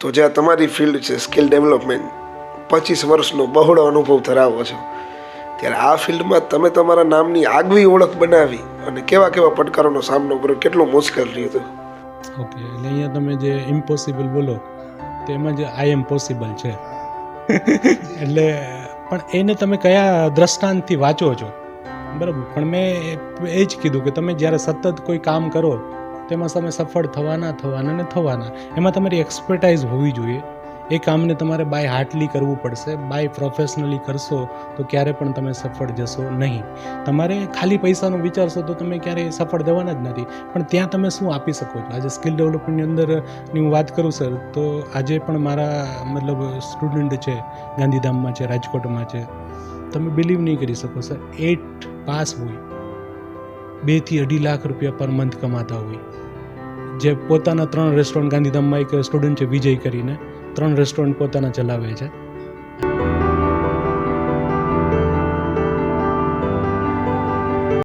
તો જે આ તમારી ફિલ્ડ છે સ્કિલ ડેવલપમેન્ટ, 25 વર્ષનો બહોળો અનુભવ ધરાવો છો, ત્યારે આ ફિલ્ડમાં તમે તમારા નામની આગવી ઓળખ બનાવી અને કેવા કેવા પડકારોનો સામનો કર્યો, કેટલું મુશ્કેલ રહ્યું હતું? ઓકે, એટલે અહીંયા તમે જે ઇમ્પોસિબલ બોલો તો એમાં જે આઈ એમ પોસિબલ છે એટલે પણ એને તમે કયા દ્રષ્ટાંતથી વાંચો છો, બરાબર? પણ મેં એ જ કીધું કે તમે જ્યારે સતત કોઈ કામ કરો તેમાં તમે સફળ થવાના એમાં તમારી એક્સપર્ટાઇઝ હોવી જોઈએ. એ કામને તમારે બાય હાર્ટલી કરવું પડશે. બાય પ્રોફેશનલી કરશો તો ક્યારે પણ તમે સફળ જશો નહીં. તમારે ખાલી પૈસાનો વિચારશો તો તમે ક્યારેય સફળ જવાના જ નથી. પણ ત્યાં તમે શું આપી શકો છો? આજે સ્કિલ ડેવલપમેન્ટની અંદરની હું વાત કરું સર, તો આજે પણ મારા મતલબ સ્ટુડન્ટ છે, ગાંધીધામમાં છે, રાજકોટમાં છે, તમે બિલીવ નહીં કરી શકો સર, 8 પાસ હોય, 2 થી 2.5 લાખ રૂપિયા પર મંથ કમાતા હોય, જે પોતાના 3 રેસ્ટોરન્ટ, ગાંધીધામમાં એક સ્ટુડન્ટ છે વિજય કરીને, 3 રેસ્ટોરન્ટ પોતાના ચલાવે છે,